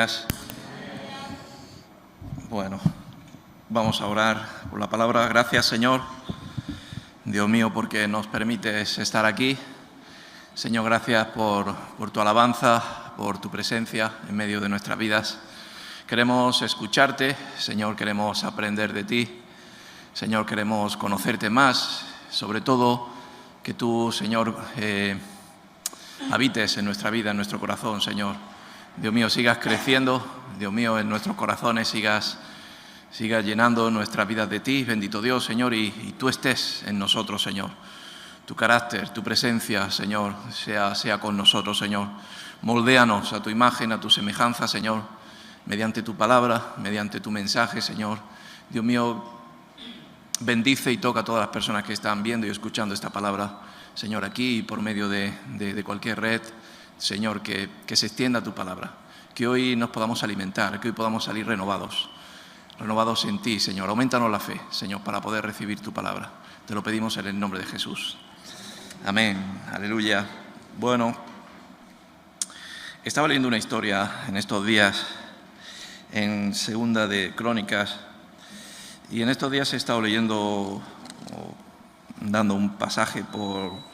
días. Bueno, vamos a orar por la palabra. Gracias, Señor, Dios mío, porque nos permites estar aquí. Señor, gracias por tu alabanza, por tu presencia en medio de nuestras vidas. Queremos escucharte, Señor, queremos aprender de ti. Señor, queremos conocerte más, sobre todo que tú, Señor, habites en nuestra vida, en nuestro corazón, Señor. Dios mío, sigas creciendo, Dios mío, en nuestros corazones sigas llenando nuestras vidas de ti, bendito Dios, Señor, y tú estés en nosotros, Señor. Tu carácter, tu presencia, Señor, sea con nosotros, Señor. Moldéanos a tu imagen, a tu semejanza, Señor, mediante tu palabra, mediante tu mensaje, Señor. Dios mío, bendice y toca a todas las personas que están viendo y escuchando esta palabra, Señor, aquí y por medio de cualquier red, Señor, que se extienda tu palabra, que hoy nos podamos alimentar, que hoy podamos salir renovados en ti, Señor. Aumentanos la fe, Señor, para poder recibir tu palabra. Te lo pedimos en el nombre de Jesús. Amén. Aleluya. Bueno, estaba leyendo una historia en estos días en Segunda de Crónicas, y en estos días he estado leyendo, dando un pasaje por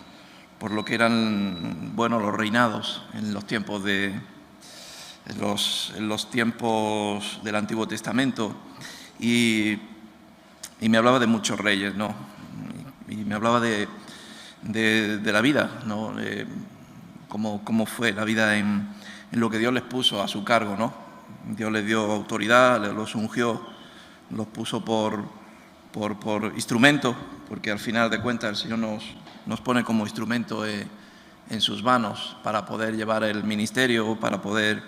lo que eran, bueno, los reinados en los tiempos en los tiempos del Antiguo Testamento, y me hablaba de muchos reyes, ¿no? Y me hablaba de la vida, ¿no? Cómo fue la vida en lo que Dios les puso a su cargo, ¿no? Dios les dio autoridad, los ungió, los puso por instrumento, porque al final de cuentas el Señor nos pone como instrumento en sus manos para poder llevar el ministerio, para poder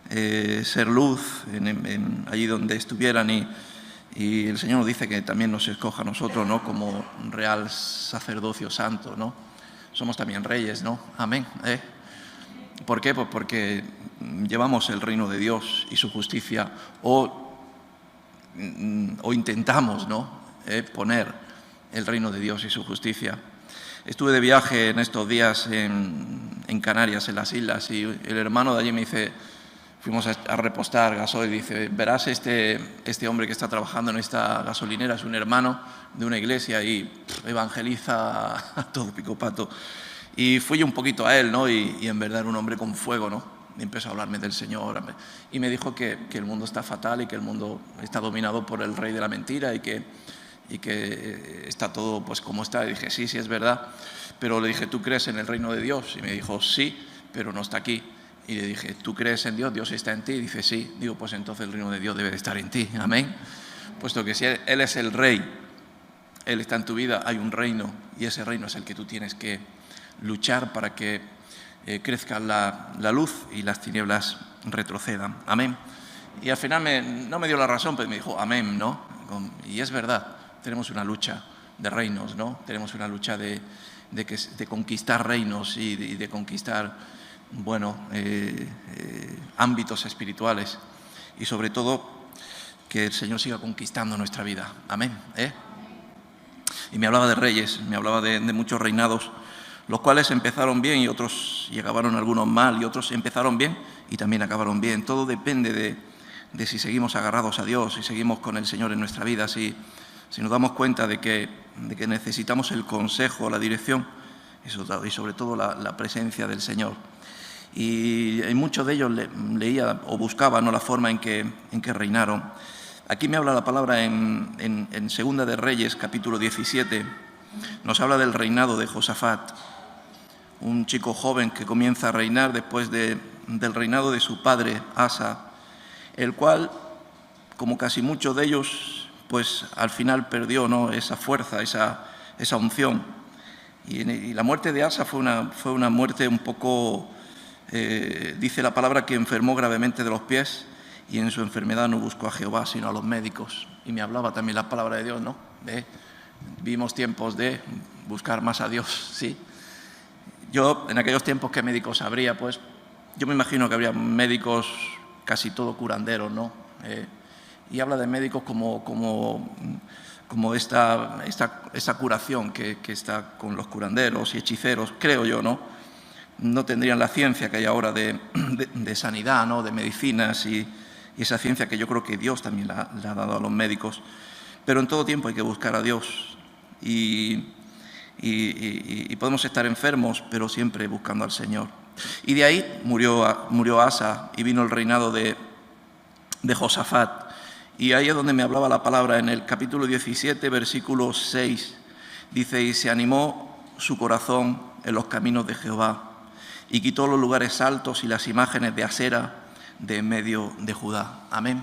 ser luz allí donde estuvieran, y el Señor nos dice que también nos escoja a nosotros, ¿no? Como real sacerdocio santo, ¿no? Somos también reyes, ¿no? Amén. ¿Por qué? Pues porque llevamos el reino de Dios y su justicia, o intentamos, ¿no? Poner el reino de Dios y su justicia. Estuve de viaje en estos días en Canarias, en las islas, y el hermano de allí me dice, fuimos a repostar gasoil, dice, verás este hombre que está trabajando en esta gasolinera, es un hermano de una iglesia y evangeliza a todo picopato. Y fui yo un poquito a él, ¿no? Y en verdad era un hombre con fuego, ¿no? Y empezó a hablarme del Señor, y me dijo que el mundo está fatal y que el mundo está dominado por el rey de la mentira y que está todo pues como está. Y dije, sí, es verdad. Pero le dije, ¿tú crees en el reino de Dios? Y me dijo, sí, pero no está aquí. Y le dije, ¿tú crees en Dios? ¿Dios está en ti? Y dice, sí. Digo, pues entonces el reino de Dios debe de estar en ti. Amén. Puesto que si Él es el rey, Él está en tu vida, hay un reino, y ese reino es el que tú tienes que luchar para que crezca la luz y las tinieblas retrocedan. Amén. Y al final no me dio la razón, pero me dijo, amén, ¿no? Y es verdad, tenemos una lucha de reinos, ¿no? Tenemos una lucha de conquistar reinos y de conquistar, bueno, ámbitos espirituales, y sobre todo que el Señor siga conquistando nuestra vida. Amén. Y me hablaba de reyes, me hablaba de muchos reinados, los cuales empezaron bien y otros, y acabaron algunos mal, y otros empezaron bien y también acabaron bien. Todo depende de si seguimos agarrados a Dios, si seguimos con el Señor en nuestra vida, si nos damos cuenta de que necesitamos el consejo, la dirección y sobre todo la presencia del Señor. Y en muchos de ellos leía o buscaba, ¿no?, la forma en que reinaron. Aquí me habla la palabra en Segunda de Reyes, capítulo 17, nos habla del reinado de Josafat, un chico joven que comienza a reinar después del reinado de su padre Asa, el cual, como casi muchos de ellos, pues al final perdió, ¿no?, esa fuerza, esa unción. Y la muerte de Asa fue una muerte un poco, dice la palabra, que enfermó gravemente de los pies, y en su enfermedad no buscó a Jehová sino a los médicos. Y me hablaba también la palabra de Dios, ¿no? Vimos tiempos de buscar más a Dios, ¿sí? Yo, en aquellos tiempos, ¿qué médicos habría? Pues yo me imagino que habría médicos casi todo curanderos, ¿no? Y habla de médicos como esta curación que está con los curanderos y hechiceros, creo yo, ¿no? no tendrían la ciencia que hay ahora de sanidad, ¿no? De medicinas y esa ciencia que yo creo que Dios también le ha dado a los médicos. Pero en todo tiempo hay que buscar a Dios y podemos estar enfermos, pero siempre buscando al Señor. Y de ahí murió Asa y vino el reinado de Josafat. Y ahí es donde me hablaba la palabra en el capítulo 17, versículo 6. Dice, y se animó su corazón en los caminos de Jehová y quitó los lugares altos y las imágenes de Asera de en medio de Judá. Amén.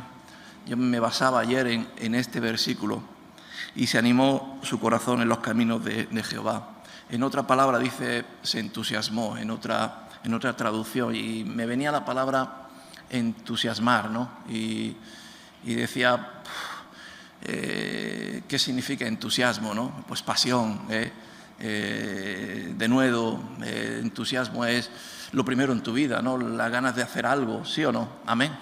Yo me basaba ayer en este versículo. Y se animó su corazón en los caminos de Jehová. En otra palabra dice, se entusiasmó, en otra traducción. Y me venía la palabra entusiasmar, ¿no? Y decía, ¿qué significa entusiasmo, no? Pues pasión, denuedo, entusiasmo es lo primero en tu vida, ¿no? Las ganas de hacer algo, ¿sí o no? Amén.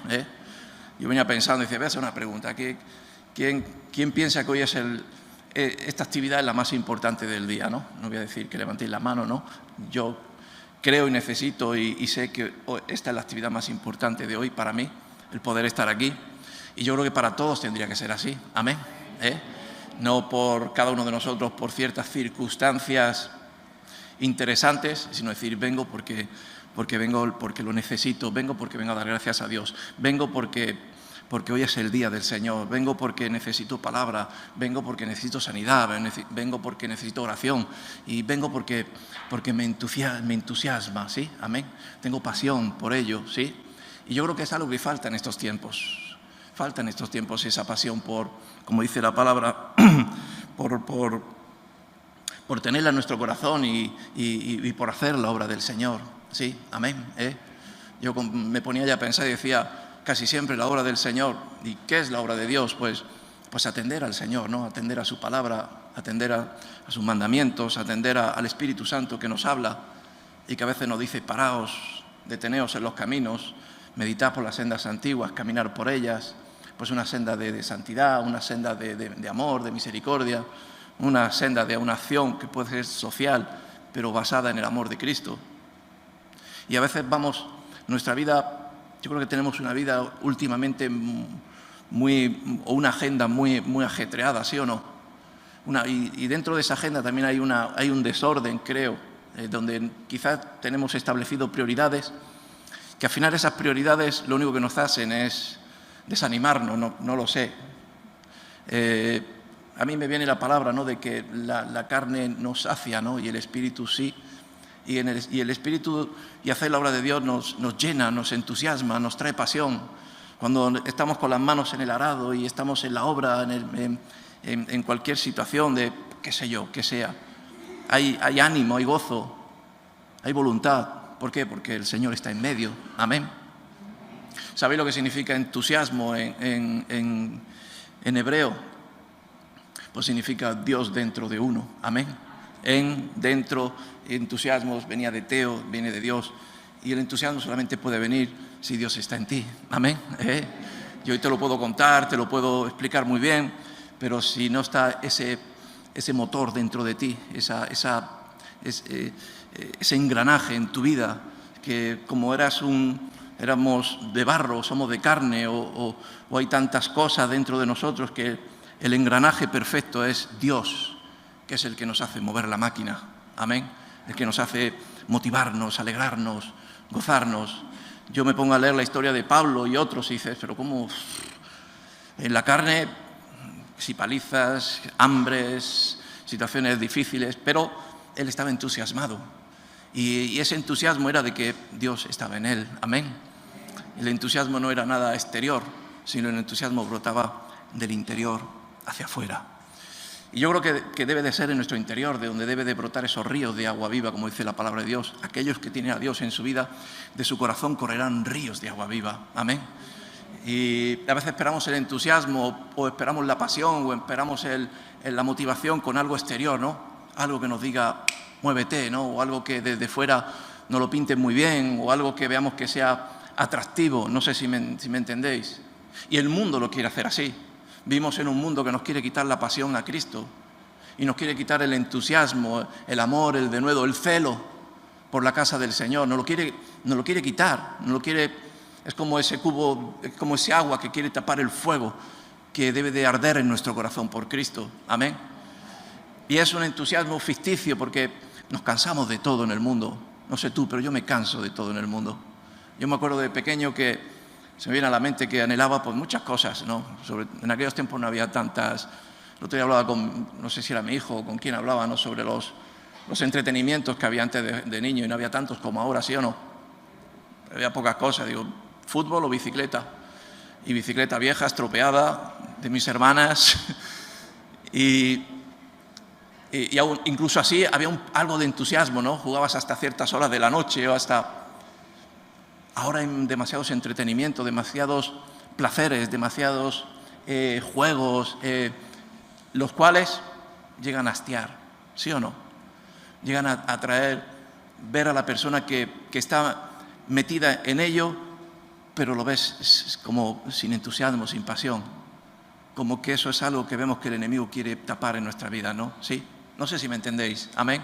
Yo venía pensando y decía, voy a hacer una pregunta. ¿Quién piensa que hoy es esta actividad es la más importante del día, ¿no? No voy a decir que levantéis la mano, ¿no? Yo creo y necesito y sé que esta es la actividad más importante de hoy para mí, el poder estar aquí. Y yo creo que para todos tendría que ser así. Amén. No por cada uno de nosotros, por ciertas circunstancias interesantes, sino decir, vengo porque lo necesito, vengo porque vengo a dar gracias a Dios, vengo porque hoy es el día del Señor, vengo porque necesito palabra, vengo porque necesito sanidad, vengo porque necesito oración y vengo porque me entusiasma, ¿sí? Amén. Tengo pasión por ello, ¿sí? Y yo creo que es algo que falta en estos tiempos. Falta en estos tiempos esa pasión por, como dice la palabra, por tenerla en nuestro corazón y por hacer la obra del Señor. Sí, amén. Yo me ponía ya a pensar y decía, casi siempre la obra del Señor, ¿y qué es la obra de Dios? Pues atender al Señor, ¿no? Atender a su palabra, atender a sus mandamientos, atender al Espíritu Santo que nos habla y que a veces nos dice, paraos, deteneos en los caminos, meditad por las sendas antiguas, caminar por ellas, pues una senda de santidad, una senda de amor, de misericordia, una senda de una acción que puede ser social, pero basada en el amor de Cristo. Y a veces nuestra vida, yo creo que tenemos una vida últimamente o una agenda muy ajetreada, ¿sí o no? Y dentro de esa agenda también hay un desorden, creo, donde quizás tenemos establecido prioridades, que al final esas prioridades lo único que nos hacen es desanimarnos, no lo sé. A mí me viene la palabra, ¿no?, de que la carne nos sacia, ¿no?, y el Espíritu sí. Y el Espíritu y hacer la obra de Dios nos llena, nos entusiasma, nos trae pasión. Cuando estamos con las manos en el arado y estamos en la obra, en cualquier situación de, qué sé yo, que sea, hay ánimo, hay gozo, hay voluntad. ¿Por qué? Porque el Señor está en medio. Amén. ¿Sabéis lo que significa entusiasmo en hebreo? Pues significa Dios dentro de uno. Amén. Dentro, entusiasmo venía de Teo, viene de Dios. Y el entusiasmo solamente puede venir si Dios está en ti. Amén. Yo hoy te lo puedo contar, te lo puedo explicar muy bien, pero si no está ese motor dentro de ti, ese engranaje en tu vida, que como éramos de barro, somos de carne, o hay tantas cosas dentro de nosotros, que el engranaje perfecto es Dios, que es el que nos hace mover la máquina. Amén. El que nos hace motivarnos, alegrarnos, gozarnos. Yo me pongo a leer la historia de Pablo y otros y dices, pero ¿cómo? En la carne, sí, palizas, hambres, situaciones difíciles, pero él estaba entusiasmado. Y ese entusiasmo era de que Dios estaba en él. Amén. El entusiasmo no era nada exterior, sino el entusiasmo brotaba del interior hacia afuera. Y yo creo que debe de ser en nuestro interior, de donde debe de brotar esos ríos de agua viva, como dice la palabra de Dios. Aquellos que tienen a Dios en su vida, de su corazón correrán ríos de agua viva. Amén. Y a veces esperamos el entusiasmo, o esperamos la pasión, o esperamos la motivación con algo exterior, ¿no? Algo que nos diga, muévete, ¿no? O algo que desde fuera nos lo pinten muy bien, o algo que veamos que sea atractivo. No sé si me entendéis. Y el mundo lo quiere hacer así. Vivimos en un mundo que nos quiere quitar la pasión a Cristo y nos quiere quitar el entusiasmo, el amor, el denuedo, el celo por la casa del Señor, nos lo quiere quitar, es como ese cubo, es como ese agua que quiere tapar el fuego que debe de arder en nuestro corazón por Cristo. Amén. Y es un entusiasmo ficticio porque nos cansamos de todo en el mundo. No sé tú, pero yo me canso de todo en el mundo. Yo me acuerdo de pequeño que se me viene a la mente que anhelaba pues muchas cosas, ¿no? En aquellos tiempos no había tantas. El otro día hablaba con, no sé si era mi hijo o con quién hablaba, ¿no? Sobre los entretenimientos que había antes de niño, y no había tantos como ahora, ¿sí o no? Había pocas cosas, digo, fútbol o bicicleta. Y bicicleta vieja, estropeada, de mis hermanas. Y aún, incluso así había algo de entusiasmo, ¿no? Jugabas hasta ciertas horas de la noche o hasta... Ahora hay demasiados entretenimientos, demasiados placeres, demasiados juegos, los cuales llegan a hastiar, ¿sí o no? Llegan a atraer, ver a la persona que está metida en ello, pero lo ves como sin entusiasmo, sin pasión. Como que eso es algo que vemos que el enemigo quiere tapar en nuestra vida, ¿no? ¿Sí? No sé si me entendéis. Amén.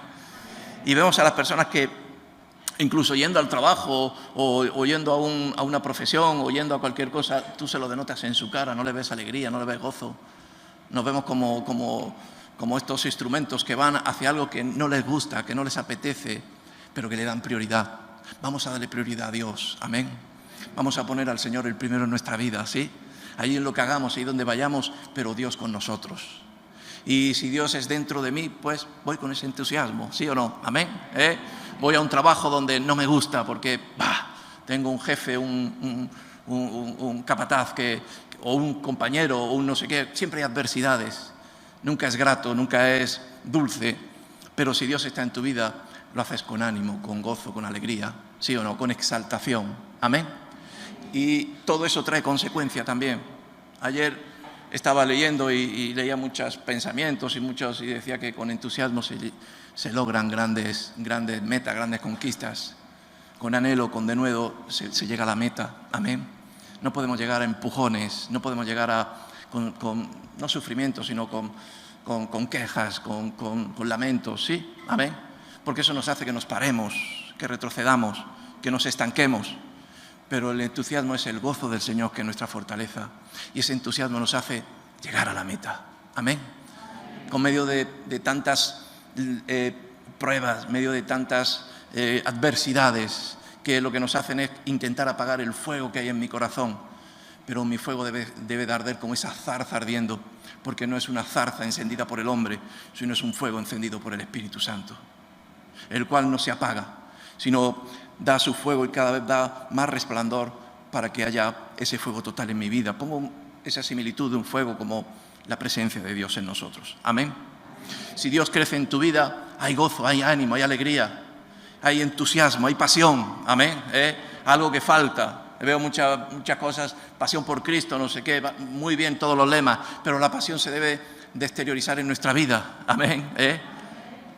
Y vemos a las personas que, incluso yendo al trabajo o yendo a una profesión o yendo a cualquier cosa, tú se lo denotas en su cara, no le ves alegría, no le ves gozo. Nos vemos como estos instrumentos que van hacia algo que no les gusta, que no les apetece, pero que le dan prioridad. Vamos a darle prioridad a Dios. Amén. Vamos a poner al Señor el primero en nuestra vida, ¿sí? Ahí en lo que hagamos, ahí donde vayamos, pero Dios con nosotros. Y si Dios es dentro de mí, pues voy con ese entusiasmo, ¿sí o no? Amén. Voy a un trabajo donde no me gusta porque tengo un jefe, un capataz o un compañero o un no sé qué. Siempre hay adversidades. Nunca es grato, nunca es dulce. Pero si Dios está en tu vida, lo haces con ánimo, con gozo, con alegría, ¿sí o no? Con exaltación. Amén. Y todo eso trae consecuencia también. Ayer estaba leyendo y leía muchos pensamientos y decía que con entusiasmo se logran grandes metas, grandes conquistas. Con anhelo, con denuedo, se llega a la meta. Amén. No podemos llegar a empujones, no podemos llegar con no sufrimiento, sino con quejas, con lamentos, ¿sí? Amén. Porque eso nos hace que nos paremos, que retrocedamos, que nos estanquemos. Pero el entusiasmo es el gozo del Señor, que es nuestra fortaleza. Y ese entusiasmo nos hace llegar a la meta. Amén. Con medio de tantas pruebas, medio de tantas adversidades, que lo que nos hacen es intentar apagar el fuego que hay en mi corazón. Pero mi fuego debe de arder como esa zarza ardiendo, porque no es una zarza encendida por el hombre, sino es un fuego encendido por el Espíritu Santo, el cual no se apaga, sino da su fuego y cada vez da más resplandor para que haya ese fuego total en mi vida. Pongo esa similitud de un fuego como la presencia de Dios en nosotros. Amén. Si Dios crece en tu vida, hay gozo, hay ánimo, hay alegría, hay entusiasmo, hay pasión. Amén. Algo que falta. Veo muchas cosas, pasión por Cristo, no sé qué, muy bien todos los lemas, pero la pasión se debe de exteriorizar en nuestra vida. Amén.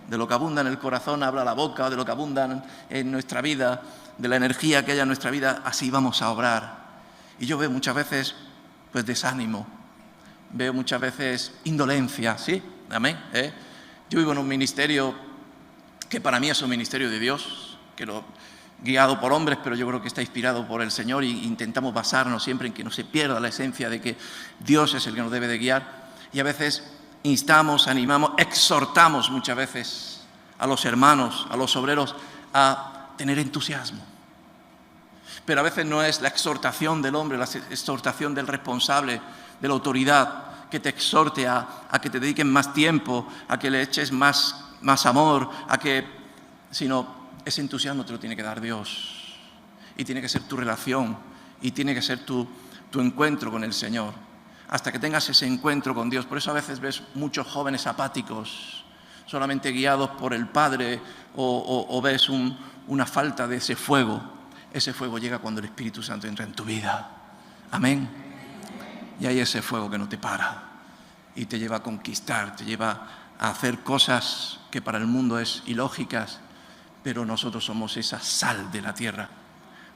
De lo que abunda en el corazón habla la boca, de lo que abunda en nuestra vida, de la energía que haya en nuestra vida, así vamos a obrar. Y yo veo muchas veces pues desánimo, veo muchas veces indolencia, ¿sí? Amén. Yo vivo en un ministerio que para mí es un ministerio de Dios, guiado por hombres, pero yo creo que está inspirado por el Señor, y intentamos basarnos siempre en que no se pierda la esencia de que Dios es el que nos debe de guiar. Y a veces instamos, animamos, exhortamos muchas veces a los hermanos, a los obreros, a tener entusiasmo. Pero a veces no es la exhortación del hombre, la exhortación del responsable, de la autoridad, que te exhorte a que te dediquen más tiempo, a que le eches más amor, sino ese entusiasmo te lo tiene que dar Dios. Y tiene que ser tu relación, y tiene que ser tu encuentro con el Señor. Hasta que tengas ese encuentro con Dios. Por eso a veces ves muchos jóvenes apáticos, solamente guiados por el Padre, o ves una falta de ese fuego. Ese fuego llega cuando el Espíritu Santo entra en tu vida. Amén. Y hay ese fuego que no te para y te lleva a conquistar, te lleva a hacer cosas que para el mundo es ilógicas, pero nosotros somos esa sal de la tierra,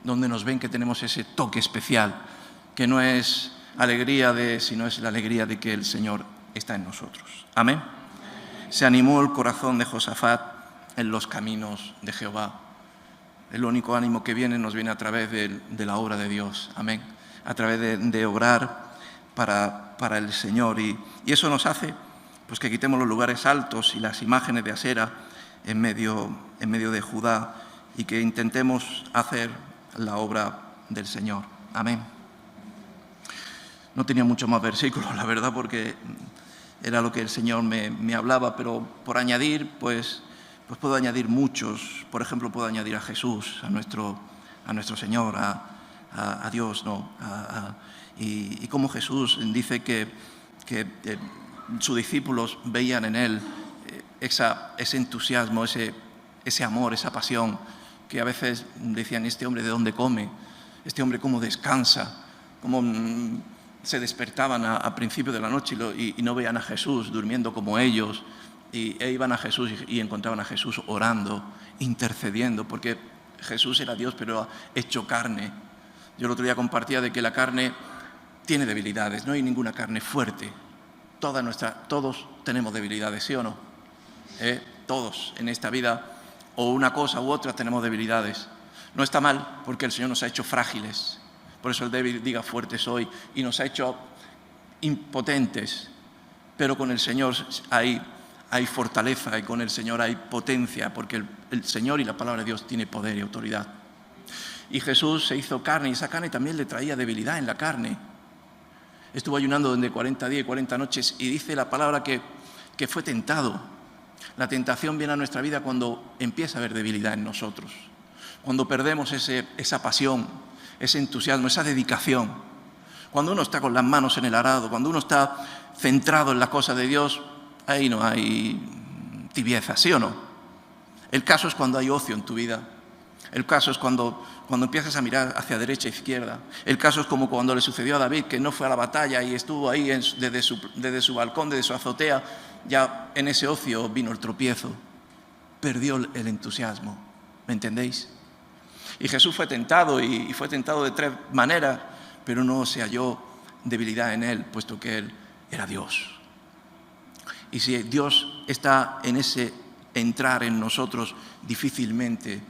donde nos ven que tenemos ese toque especial, que no es alegría sino es la alegría de que el Señor está en nosotros. Amén. Se animó el corazón de Josafat en los caminos de Jehová. El único ánimo que viene nos viene a través de la obra de Dios. Amén. A través de obrar para el Señor. Y eso nos hace pues que quitemos los lugares altos y las imágenes de Asera en medio de Judá y que intentemos hacer la obra del Señor. Amén. No tenía muchos más versículos, la verdad, porque era lo que el Señor me hablaba, pero por añadir, pues puedo añadir muchos. Por ejemplo, puedo añadir a Jesús, a nuestro Señor, a Dios, ¿no? Y como Jesús dice que sus discípulos veían en Él ese entusiasmo, ese amor, esa pasión, que a veces decían: este hombre ¿de dónde come? Este hombre ¿cómo descansa? ¿Cómo se despertaban a principios de la noche y no veían a Jesús durmiendo como ellos? E iban a Jesús y encontraban a Jesús orando, intercediendo, porque Jesús era Dios, pero hecho carne. Yo el otro día compartía de que la carne tiene debilidades, no hay ninguna carne fuerte. Todos tenemos debilidades, ¿sí o no? Todos en esta vida, o una cosa u otra, tenemos debilidades. No está mal, porque el Señor nos ha hecho frágiles. Por eso el débil diga fuerte soy, y nos ha hecho impotentes. Pero con el Señor hay fortaleza, y con el Señor hay potencia, porque el Señor y la palabra de Dios tiene poder y autoridad. Y Jesús se hizo carne, y esa carne también le traía debilidad en la carne. Estuvo ayunando durante 40 días y 40 noches, y dice la palabra que fue tentado. La tentación viene a nuestra vida cuando empieza a haber debilidad en nosotros, cuando perdemos esa pasión, ese entusiasmo, esa dedicación. Cuando uno está con las manos en el arado, cuando uno está centrado en las cosas de Dios, ahí no hay tibieza, ¿sí o no? El caso es cuando hay ocio en tu vida. El caso es cuando empiezas a mirar hacia derecha e izquierda. El caso es como cuando le sucedió a David, que no fue a la batalla y estuvo ahí desde su balcón, desde su azotea. Ya en ese ocio vino el tropiezo. Perdió el entusiasmo. ¿Me entendéis? Y Jesús fue tentado, y fue tentado de 3 maneras, pero no se halló debilidad en Él, puesto que Él era Dios. Y si Dios está en ese entrar en nosotros, difícilmente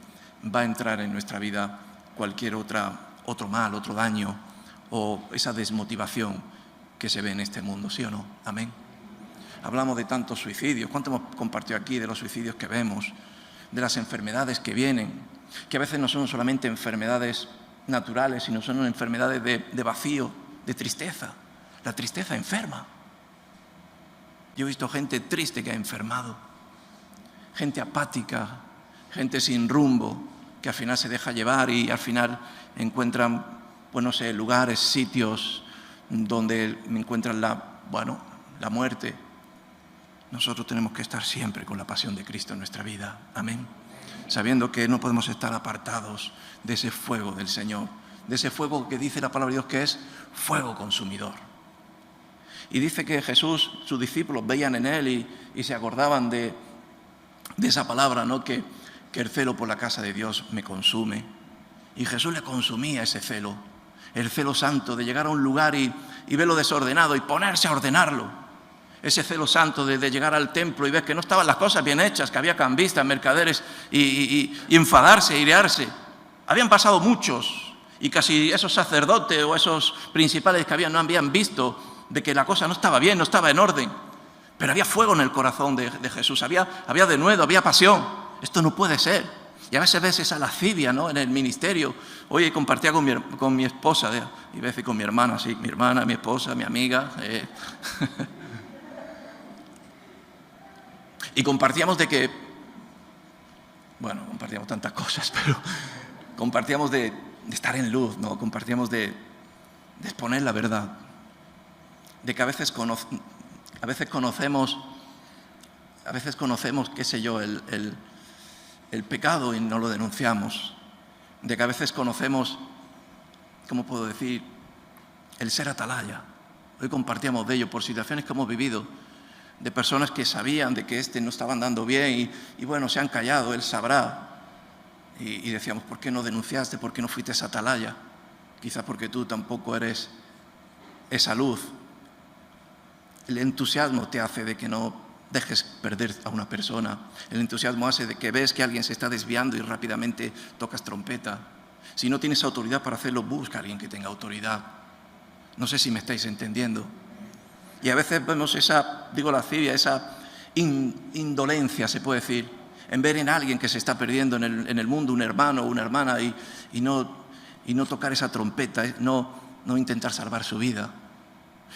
va a entrar en nuestra vida cualquier otro mal, otro daño o esa desmotivación que se ve en este mundo, ¿sí o no? Amén. Hablamos de tantos suicidios. ¿Cuánto hemos compartido aquí de los suicidios que vemos? De las enfermedades que vienen, que a veces no son solamente enfermedades naturales, sino son enfermedades de vacío, de tristeza. La tristeza enferma. Yo he visto gente triste que ha enfermado, gente apática, gente sin rumbo, que al final se deja llevar y al final encuentran, pues no sé, lugares, sitios donde encuentran la muerte. Nosotros tenemos que estar siempre con la pasión de Cristo en nuestra vida. Amén. Sabiendo que no podemos estar apartados de ese fuego del Señor, de ese fuego que dice la palabra de Dios que es fuego consumidor. Y dice que Jesús, sus discípulos veían en Él y se acordaban de esa palabra, ¿no? Que el celo por la casa de Dios me consume. Y Jesús le consumía ese celo, el celo santo de llegar a un lugar y verlo desordenado y ponerse a ordenarlo. Ese celo santo de llegar al templo y ver que no estaban las cosas bien hechas, que había cambistas, mercaderes y enfadarse, irearse. Habían pasado muchos y casi esos sacerdotes o esos principales que no habían visto de que la cosa no estaba bien, no estaba en orden. Pero había fuego en el corazón de Jesús, había denuedo, había pasión. Esto no puede ser. Y a veces ves esa lascivia, ¿no?, en el ministerio. Hoy compartía con mi esposa, y a veces con mi hermana, sí, mi hermana, mi esposa, mi amiga. Y compartíamos de que, compartíamos tantas cosas, pero compartíamos de estar en luz, ¿no? Compartíamos de exponer la verdad. De que a veces conocemos, qué sé yo, el pecado y no lo denunciamos. De que a veces conocemos, ¿cómo puedo decir?, el ser atalaya. Hoy compartíamos de ello por situaciones que hemos vivido, de personas que sabían de que no estaba andando bien y se han callado, Él sabrá. Y decíamos, ¿por qué no denunciaste? ¿Por qué no fuiste esa atalaya? Quizás porque tú tampoco eres esa luz. El entusiasmo te hace de que no dejes perder a una persona. El entusiasmo hace de que ves que alguien se está desviando y rápidamente tocas trompeta. Si no tienes autoridad para hacerlo, busca a alguien que tenga autoridad. No sé si me estáis entendiendo. Y a veces vemos esa, digo lascivia, esa indolencia, se puede decir, en ver en alguien que se está perdiendo en el mundo, un hermano o una hermana, y no tocar esa trompeta, no intentar salvar su vida.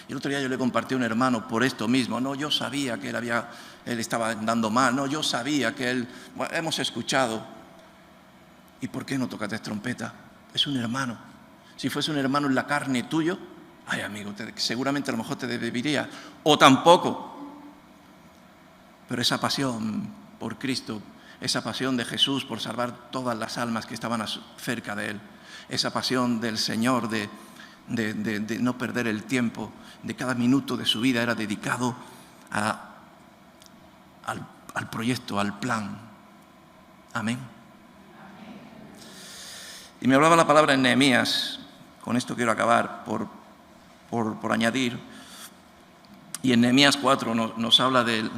Y el otro día yo le compartí a un hermano por esto mismo. No, yo sabía que él estaba andando mal. No, yo sabía que hemos escuchado. ¿Y por qué no tocaste trompeta? Es un hermano. Si fuese un hermano en la carne tuyo, ay amigo, seguramente a lo mejor te debería. O tampoco. Pero esa pasión por Cristo, esa pasión de Jesús por salvar todas las almas que estaban cerca de Él, esa pasión del Señor de no perder el tiempo, de cada minuto de su vida era dedicado al proyecto, al plan. Amén. Y me hablaba la palabra en Nehemías, con esto quiero acabar por añadir, y en Nehemías 4 nos habla de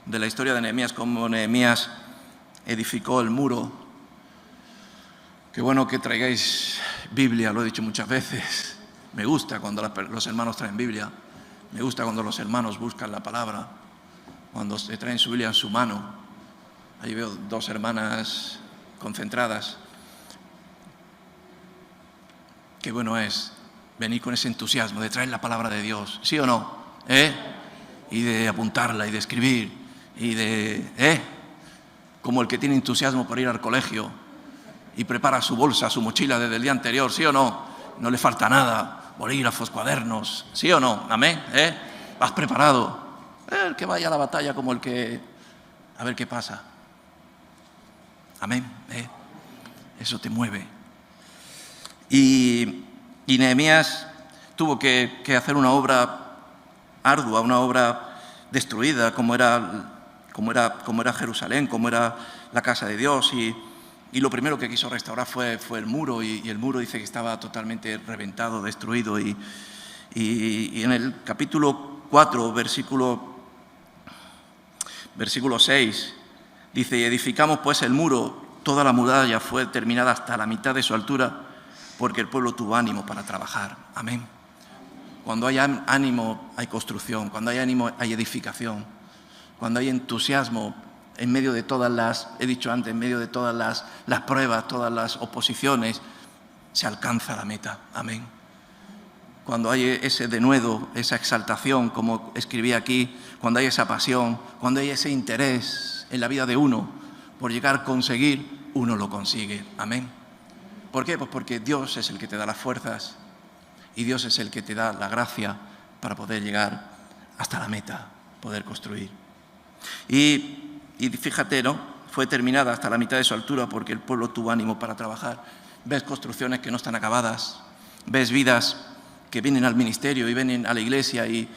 la historia de Nehemías, cómo Nehemías edificó el muro. Qué bueno que traigáis Biblia, lo he dicho muchas veces. Me gusta cuando los hermanos traen Biblia. Me gusta cuando los hermanos buscan la palabra, cuando se traen su Biblia en su mano. Ahí veo 2 hermanas concentradas. Qué bueno es venir con ese entusiasmo de traer la palabra de Dios, ¿sí o no? Y de apuntarla y de escribir y de... como el que tiene entusiasmo por ir al colegio y prepara su bolsa, su mochila desde el día anterior, ¿sí o no? No le falta nada, bolígrafos, cuadernos, ¿sí o no? Amén, vas preparado. El que vaya a la batalla como el que... a ver qué pasa. Amén, eso te mueve. Y Nehemías tuvo que hacer una obra ardua, una obra destruida, como era Jerusalén, como era la casa de Dios, y lo primero que quiso restaurar fue el muro, y el muro dice que estaba totalmente reventado, destruido, y en el capítulo 4, versículo 6, dice: y edificamos pues el muro, toda la muralla fue terminada hasta la mitad de su altura, porque el pueblo tuvo ánimo para trabajar. Amén. Cuando hay ánimo hay construcción, cuando hay ánimo hay edificación, cuando hay entusiasmo en medio de todas las, he dicho antes, en medio de todas las pruebas, todas las oposiciones, se alcanza la meta. Amén. Cuando hay ese denuedo, esa exaltación, como escribí aquí, cuando hay esa pasión, cuando hay ese interés en la vida de uno por llegar a conseguir, uno lo consigue. Amén. ¿Por qué? Pues porque Dios es el que te da las fuerzas y Dios es el que te da la gracia para poder llegar hasta la meta, poder construir. Y fíjate, ¿no? Fue terminada hasta la mitad de su altura porque el pueblo tuvo ánimo para trabajar. Ves construcciones que no están acabadas, ves vidas que vienen al ministerio y vienen a la iglesia y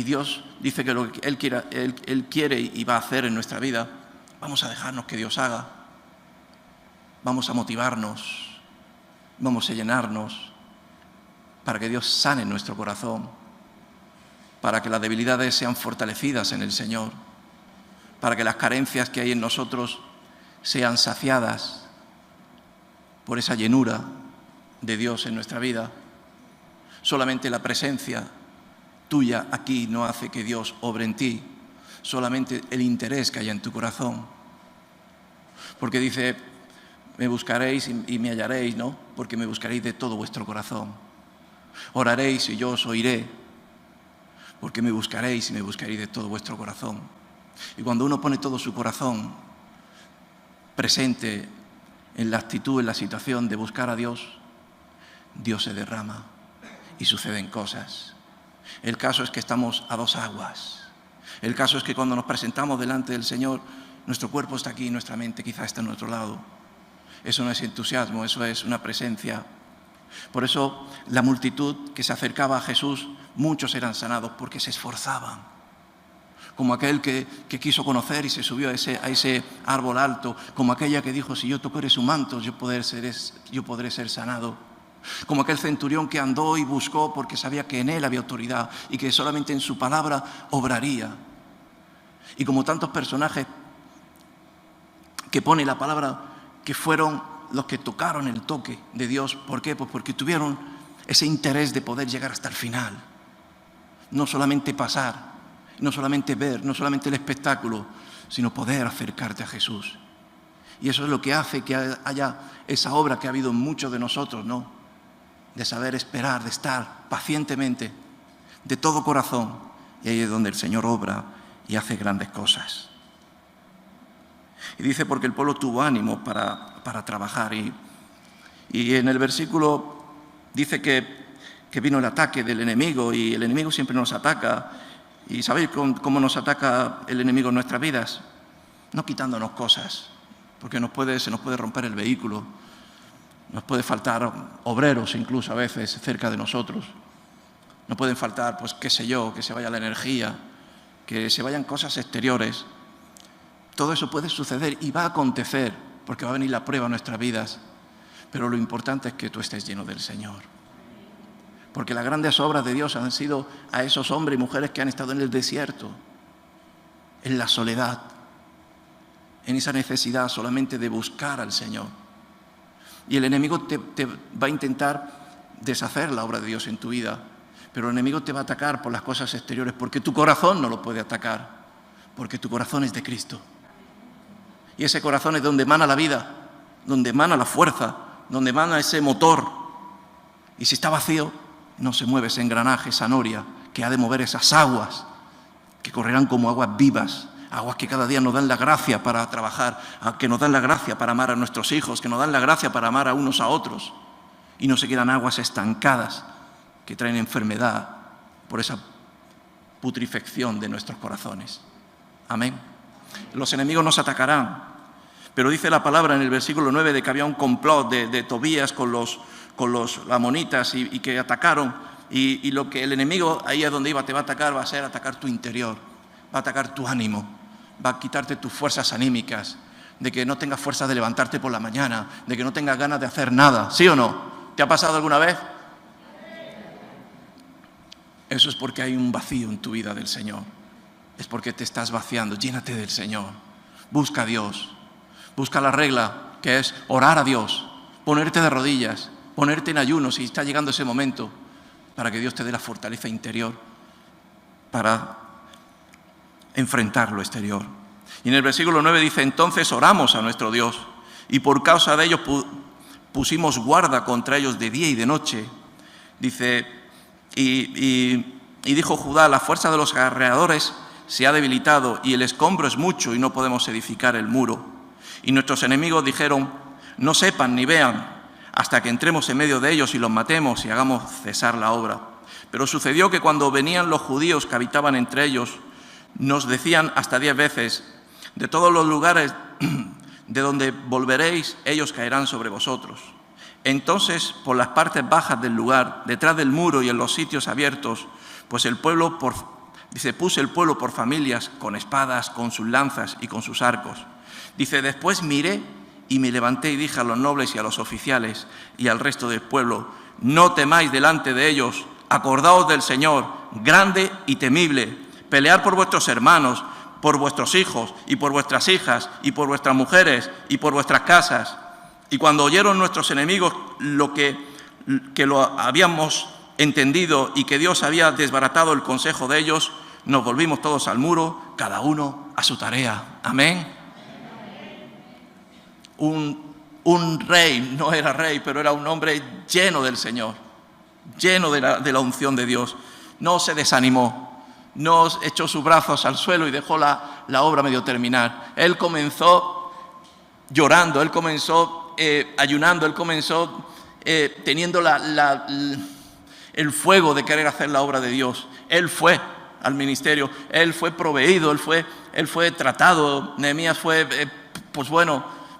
Dios dice que lo que Él quiere y va a hacer en nuestra vida, vamos a dejarnos que Dios haga, vamos a motivarnos, vamos a llenarnos para que Dios sane nuestro corazón, para que las debilidades sean fortalecidas en el Señor, para que las carencias que hay en nosotros sean saciadas por esa llenura de Dios en nuestra vida. Solamente la presencia tuya aquí no hace que Dios obre en ti, solamente el interés que haya en tu corazón. Porque dice: me buscaréis y me hallaréis, ¿no? Porque me buscaréis de todo vuestro corazón. Oraréis y yo os oiré, porque me buscaréis y me buscaréis de todo vuestro corazón. Y cuando uno pone todo su corazón presente en la actitud, en la situación de buscar a Dios, Dios se derrama y suceden cosas. El caso es que estamos a 2 aguas. El caso es que cuando nos presentamos delante del Señor, nuestro cuerpo está aquí, nuestra mente quizá está en otro lado. Eso no es entusiasmo, eso es una presencia. Por eso la multitud que se acercaba a Jesús, muchos eran sanados porque se esforzaban. Como aquel que quiso conocer y se subió a ese árbol alto, como aquella que dijo: si yo tocare su manto, yo podré ser sanado. Como aquel centurión que andó y buscó porque sabía que en él había autoridad y que solamente en su palabra obraría. Y como tantos personajes que pone la palabra que fueron los que tocaron el toque de Dios. ¿Por qué? Pues porque tuvieron ese interés de poder llegar hasta el final. No solamente pasar, no solamente ver, no solamente el espectáculo, sino poder acercarte a Jesús. Y eso es lo que hace que haya esa obra que ha habido en muchos de nosotros, ¿no? De saber esperar, de estar pacientemente, de todo corazón. Y ahí es donde el Señor obra y hace grandes cosas. Y dice, porque el pueblo tuvo ánimo para trabajar. Y en el versículo dice que vino el ataque del enemigo, y el enemigo siempre nos ataca. ¿Y sabéis cómo nos ataca el enemigo en nuestras vidas? No quitándonos cosas, porque se nos puede romper el vehículo, nos puede faltar obreros incluso a veces cerca de nosotros. No pueden faltar, pues qué sé yo, que se vaya la energía, que se vayan cosas exteriores. Todo eso puede suceder y va a acontecer, porque va a venir la prueba a nuestras vidas. Pero lo importante es que tú estés lleno del Señor. Porque las grandes obras de Dios han sido a esos hombres y mujeres que han estado en el desierto, en la soledad, en esa necesidad solamente de buscar al Señor. Y el enemigo te va a intentar deshacer la obra de Dios en tu vida, pero el enemigo te va a atacar por las cosas exteriores, porque tu corazón no lo puede atacar, porque tu corazón es de Cristo. Y ese corazón es donde emana la vida, donde emana la fuerza, donde emana ese motor. Y si está vacío, no se mueve ese engranaje, esa noria, que ha de mover esas aguas, que correrán como aguas vivas, aguas que cada día nos dan la gracia para trabajar, que nos dan la gracia para amar a nuestros hijos, que nos dan la gracia para amar a unos a otros. Y no se quedan aguas estancadas que traen enfermedad por esa putrefacción de nuestros corazones. Amén. Los enemigos nos atacarán, pero dice la palabra en el versículo 9 de que había un complot de Tobías con los amonitas y que atacaron, y lo que el enemigo ahí es donde te va a atacar, va a ser atacar tu interior, va a atacar tu ánimo, va a quitarte tus fuerzas anímicas, de que no tengas fuerzas de levantarte por la mañana, de que no tengas ganas de hacer nada, ¿sí o no? ¿Te ha pasado alguna vez? Eso es porque hay un vacío en tu vida del Señor. Es porque te estás vaciando. Llénate del Señor. Busca a Dios. Busca la regla, que es orar a Dios, ponerte de rodillas, ponerte en ayuno si está llegando ese momento, para que Dios te dé la fortaleza interior para enfrentar lo exterior. Y en el versículo 9 dice, entonces oramos a nuestro Dios, y por causa de ellos pusimos guarda contra ellos de día y de noche. Dice, y dijo Judá, la fuerza de los guerreadores se ha debilitado, y el escombro es mucho, y no podemos edificar el muro. Y nuestros enemigos dijeron, no sepan ni vean, hasta que entremos en medio de ellos y los matemos y hagamos cesar la obra. Pero sucedió que cuando venían los judíos que habitaban entre ellos, nos decían hasta 10 veces, de todos los lugares de donde volveréis, ellos caerán sobre vosotros. Entonces, por las partes bajas del lugar, detrás del muro y en los sitios abiertos, pues el pueblo, puse el pueblo por familias, con espadas, con sus lanzas y con sus arcos. Dice, después miré y me levanté y dije a los nobles y a los oficiales y al resto del pueblo, no temáis delante de ellos, acordaos del Señor, grande y temible, pelead por vuestros hermanos, por vuestros hijos y por vuestras hijas y por vuestras mujeres y por vuestras casas. Y cuando oyeron nuestros enemigos que lo habíamos entendido y que Dios había desbaratado el consejo de ellos, nos volvimos todos al muro, cada uno a su tarea. Amén. Un rey, no era rey, pero era un hombre lleno del Señor, lleno de la unción de Dios. No se desanimó, no echó sus brazos al suelo y dejó la obra medio terminar. Él comenzó llorando, él comenzó ayunando, él comenzó teniendo el fuego de querer hacer la obra de Dios. Él fue al ministerio, él fue proveído, él fue tratado. Nehemías fue,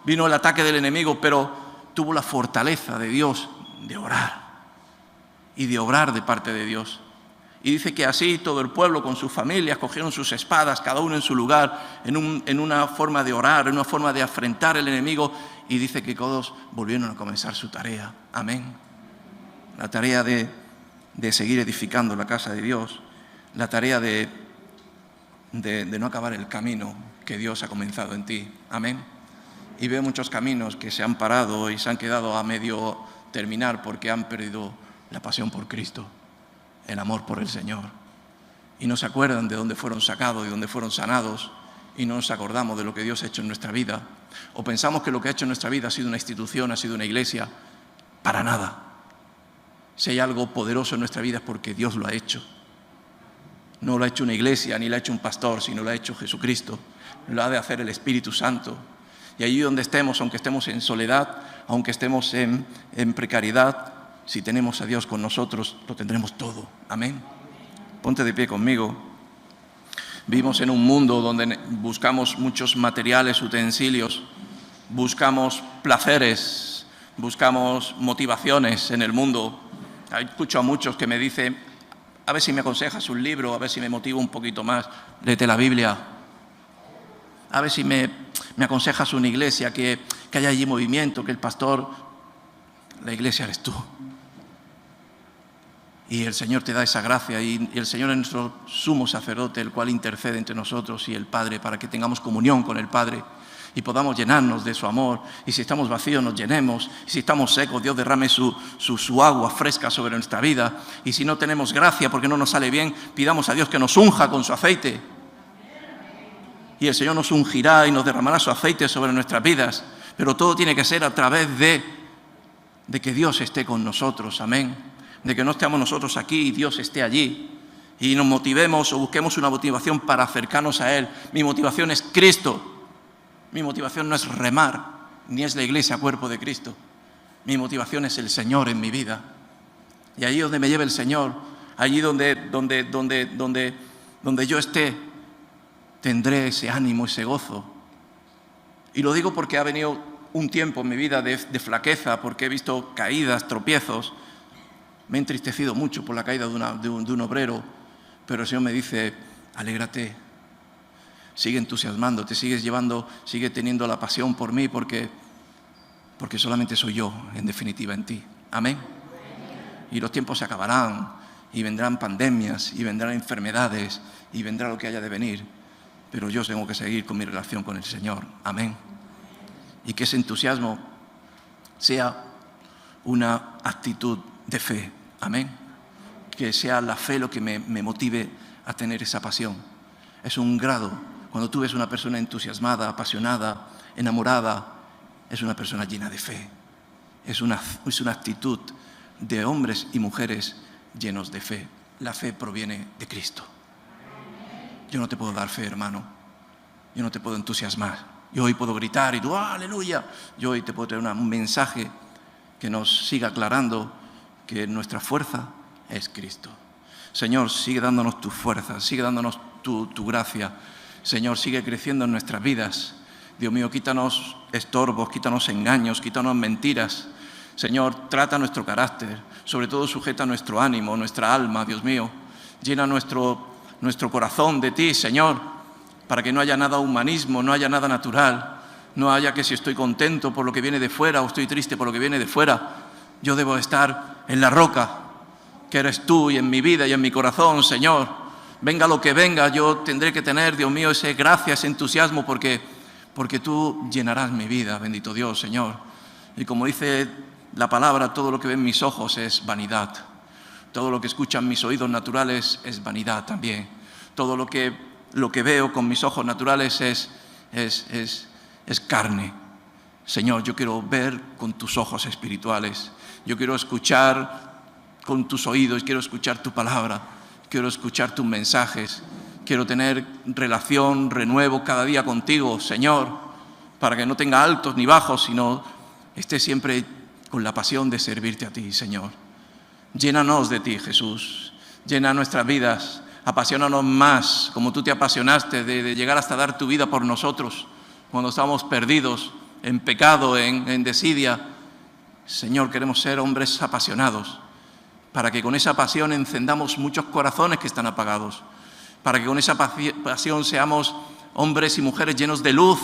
vino el ataque del enemigo, pero tuvo la fortaleza de Dios de orar y de obrar de parte de Dios. Y dice que así todo el pueblo con sus familias cogieron sus espadas, cada uno en su lugar, en una forma de orar, en una forma de afrentar el enemigo. Y dice que todos volvieron a comenzar su tarea. Amén. La tarea de seguir edificando la casa de Dios, la tarea de de no acabar el camino que Dios ha comenzado en ti. Amén. Y veo muchos caminos que se han parado y se han quedado a medio terminar porque han perdido la pasión por Cristo, el amor por el Señor. Y no se acuerdan de dónde fueron sacados, de dónde fueron sanados, y no nos acordamos de lo que Dios ha hecho en nuestra vida. O pensamos que lo que ha hecho en nuestra vida ha sido una institución, ha sido una iglesia. Para nada. Si hay algo poderoso en nuestra vida es porque Dios lo ha hecho. No lo ha hecho una iglesia, ni lo ha hecho un pastor, sino lo ha hecho Jesucristo. Lo ha de hacer el Espíritu Santo. Y allí donde estemos, aunque estemos en soledad, aunque estemos en precariedad, si tenemos a Dios con nosotros, lo tendremos todo. Amén. Ponte de pie conmigo. Vivimos en un mundo donde buscamos muchos materiales, utensilios, buscamos placeres, buscamos motivaciones en el mundo. Escucho a muchos que me dicen, a ver si me aconsejas un libro, a ver si me motivo un poquito más, léete la Biblia. A ver si me aconsejas una iglesia, que haya allí movimiento, que el pastor, la iglesia eres tú. Y el Señor te da esa gracia y el Señor es nuestro sumo sacerdote, el cual intercede entre nosotros y el Padre para que tengamos comunión con el Padre y podamos llenarnos de su amor. Y si estamos vacíos, nos llenemos. Y si estamos secos, Dios derrame su agua fresca sobre nuestra vida. Y si no tenemos gracia porque no nos sale bien, pidamos a Dios que nos unja con su aceite. Y el Señor nos ungirá y nos derramará su aceite sobre nuestras vidas. Pero todo tiene que ser a través de que Dios esté con nosotros. Amén. De que no estemos nosotros aquí y Dios esté allí. Y nos motivemos o busquemos una motivación para acercarnos a Él. Mi motivación es Cristo. Mi motivación no es remar, ni es la iglesia, cuerpo de Cristo. Mi motivación es el Señor en mi vida. Y allí donde me lleve el Señor, allí donde yo esté, tendré ese ánimo, ese gozo. Y lo digo porque ha venido un tiempo en mi vida de flaqueza, porque he visto caídas, tropiezos. Me he entristecido mucho por la caída de un obrero, pero el Señor me dice, alégrate, sigue entusiasmándote, sigue teniendo la pasión por mí, porque solamente soy yo, en definitiva, en ti. Amén. Y los tiempos se acabarán, y vendrán pandemias, y vendrán enfermedades, y vendrá lo que haya de venir, pero yo tengo que seguir con mi relación con el Señor. Amén. Y que ese entusiasmo sea una actitud de fe. Amén. Que sea la fe lo que me motive a tener esa pasión. Es un grado. Cuando tú ves una persona entusiasmada, apasionada, enamorada, es una persona llena de fe. Es una actitud de hombres y mujeres llenos de fe. La fe proviene de Cristo. Yo no te puedo dar fe, hermano. Yo no te puedo entusiasmar. Yo hoy puedo gritar y tú, ¡aleluya! Yo hoy te puedo traer un mensaje que nos siga aclarando que nuestra fuerza es Cristo. Señor, sigue dándonos tu fuerza, sigue dándonos tu gracia. Señor, sigue creciendo en nuestras vidas. Dios mío, quítanos estorbos, quítanos engaños, quítanos mentiras. Señor, trata nuestro carácter, sobre todo sujeta nuestro ánimo, nuestra alma, Dios mío. Llena nuestro corazón de ti, Señor, para que no haya nada humanismo, no haya nada natural, no haya que si estoy contento por lo que viene de fuera o estoy triste por lo que viene de fuera. Yo debo estar en la roca, que eres tú, y en mi vida y en mi corazón, Señor. Venga lo que venga, yo tendré que tener, Dios mío, ese gracia, ese entusiasmo, porque tú llenarás mi vida, bendito Dios, Señor. Y como dice la palabra, todo lo que ven mis ojos es vanidad. Todo lo que escuchan mis oídos naturales es vanidad también. Todo lo que veo con mis ojos naturales es carne. Señor, yo quiero ver con tus ojos espirituales. Yo quiero escuchar con tus oídos, quiero escuchar tu palabra, quiero escuchar tus mensajes, quiero tener relación, renuevo cada día contigo, Señor, para que no tenga altos ni bajos, sino esté siempre con la pasión de servirte a ti, Señor. Llénanos de ti, Jesús, llena nuestras vidas, apasionanos más, como tú te apasionaste de llegar hasta dar tu vida por nosotros, cuando estábamos perdidos, en pecado, en desidia. Señor, queremos ser hombres apasionados, para que con esa pasión encendamos muchos corazones que están apagados, para que con esa pasión seamos hombres y mujeres llenos de luz,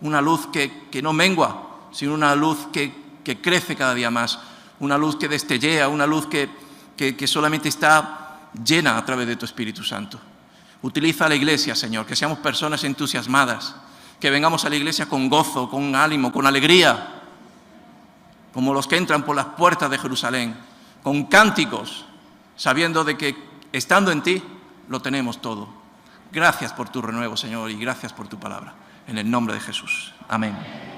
una luz que no mengua, sino una luz que crece cada día más, una luz que destellea, una luz que solamente está llena a través de tu Espíritu Santo, Utiliza a la iglesia, Señor, que seamos personas entusiasmadas, que vengamos a la iglesia con gozo, con ánimo, con alegría, como los que entran por las puertas de Jerusalén, con cánticos, sabiendo de que estando en ti lo tenemos todo. Gracias por tu renuevo, Señor, y gracias por tu palabra. En el nombre de Jesús. Amén.